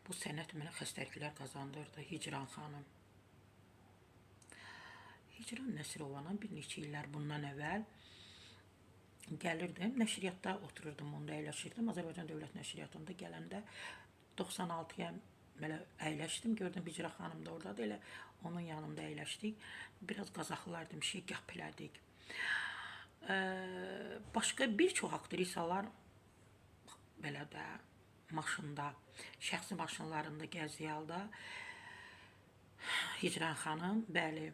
Bu sənət mənə xəstəliklər qazandırdı. Hicran xanım. Hicran Nəsirovana bir neçə illər bundan əvvəl gəlirdim. Nəşriyyatda otururdum, onda əyləşirdim. Azərbaycan Dövlət Nəşriyyatında gələndə 96-ya belə əyləşdim. Gördüm Hicran xanım da oradadır. Elə onun yanında əyləşdik. Biraz qazaxlılar demişik, qap elədik. Başqa bir çox aktrisalar belə də maşında, şəxsi maşınlarında gəziyorlar. Hicran xanım, bəli,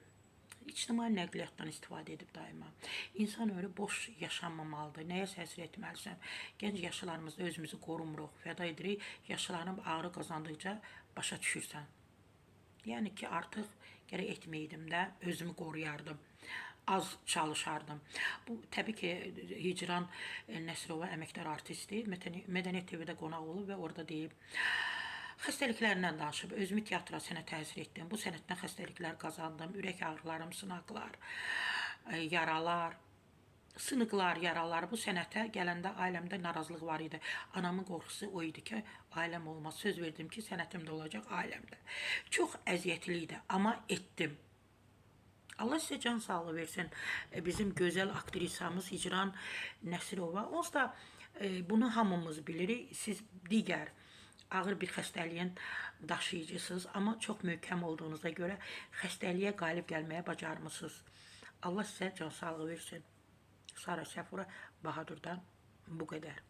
ictimai nəqliyyatdan istifadə edib daima. İnsan öyle boş yaşanmamalıdır. Nəyəsə həsr etməlisən. Gənc yaşlarımızda özümüzü qorumuruq, fəda edirik. Yaşlarım ağrı qazandıqca başa düşürsən. Yəni ki, artıq gərək etməydim də, özümü qoruyardım. Az çalışardım. Bu təbii ki, Hicran Nəsirova əməkdar artistdir. Mədəniyyət TV-də qonaq olub və orada deyib, xəstəliklərindən danışıb, özümü teatra, sənətə həsr etdim. Bu sənətdən xəstəliklər qazandım. Ürək ağrılarım, sınaqlar, yaralar, sınıqlar, yaralar. Bu sənətə gələndə ailəmdə narazılıq var idi. Anamın qorxusu o idi ki, ailəm olmaz. Söz verdim ki, sənətim də olacaq ailəmdə. Çox əziyyətli idi, amma etdim. Allah sizə can sağlığı versin. Bizim gözəl aktrisamız Hicran Nəsirova. Onsuz da bunu hamımız bilirik. Siz digər ağır bir xəstəliyin daşıyıcısınız, amma çox möhkəm olduğunuza görə xəstəliyə qalib gəlməyə bacarmısınız. Allah sizə can sağlığı versin. Sara Səfura Bahadurdan bu qədər.